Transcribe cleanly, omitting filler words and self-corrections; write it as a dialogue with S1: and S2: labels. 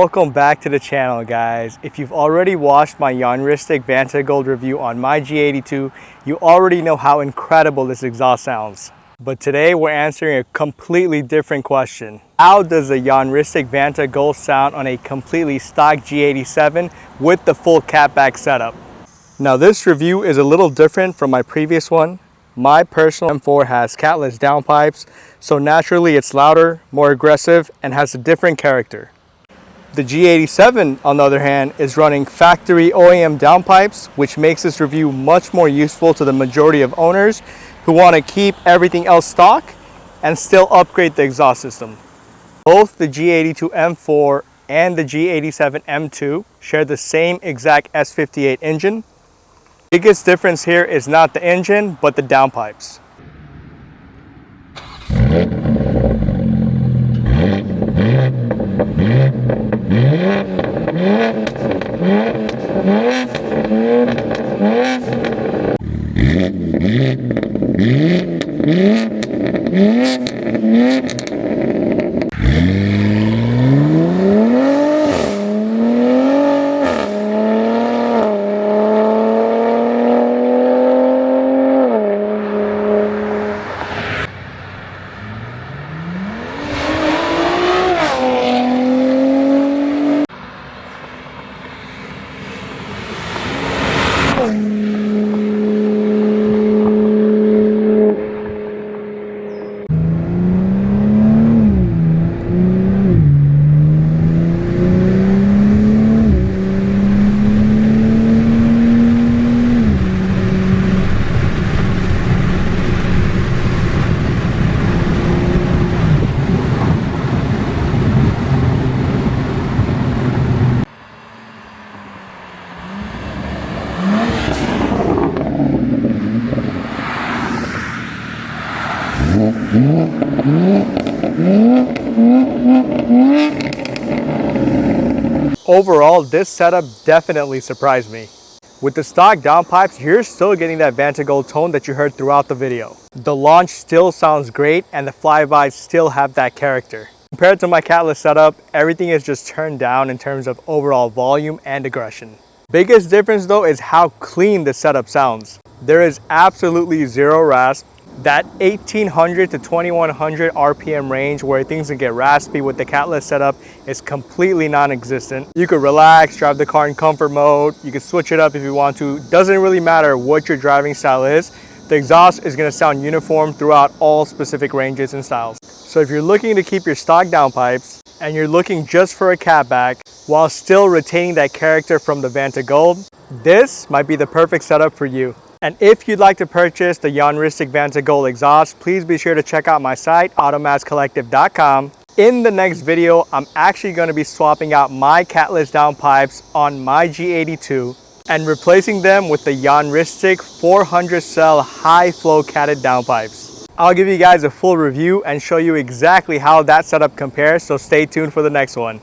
S1: Welcome back to the channel, guys. If you've already watched my Yonristic Vanta Gold review on my G82, you already know how incredible this exhaust sounds. But today we're answering a completely different question. How does the Yonristic Vanta Gold sound on a completely stock G87 with the full catback setup? Now this review is a little different from my previous one. My personal M4 has catless downpipes, so naturally it's louder, more aggressive, and has a different character. The G87, on the other hand, is running factory OEM downpipes, which makes this review much more useful to the majority of owners who want to keep everything else stock and still upgrade the exhaust system. Both the G82 M4 and the G87 M2 share the same exact S58 engine. Biggest difference here is not the engine, but the downpipes. Overall, this setup definitely surprised me. With the stock downpipes, you're still getting that Vanta Gold tone that you heard throughout the video. The launch still sounds great and the flybys still have that character. Compared to my catless setup, everything is just turned down in terms of overall volume and aggression. Biggest difference though is how clean the setup sounds. There is absolutely zero rasp. That 1800 to 2100 RPM range where things can get raspy with the catless setup is completely non-existent. You could relax, drive the car in comfort mode. You can switch it up if you want to. Doesn't really matter what your driving style is. The exhaust is going to sound uniform throughout all specific ranges and styles. So if you're looking to keep your stock downpipes and you're looking just for a catback while still retaining that character from the Vanta Gold, this might be the perfect setup for you. And if you'd like to purchase the Yonristic Vanta Gold Exhaust, please be sure to check out my site, automazzcollective.com. In the next video, I'm actually going to be swapping out my catless downpipes on my G82 and replacing them with the Yonristic 400 cell high flow catted downpipes. I'll give you guys a full review and show you exactly how that setup compares, so stay tuned for the next one.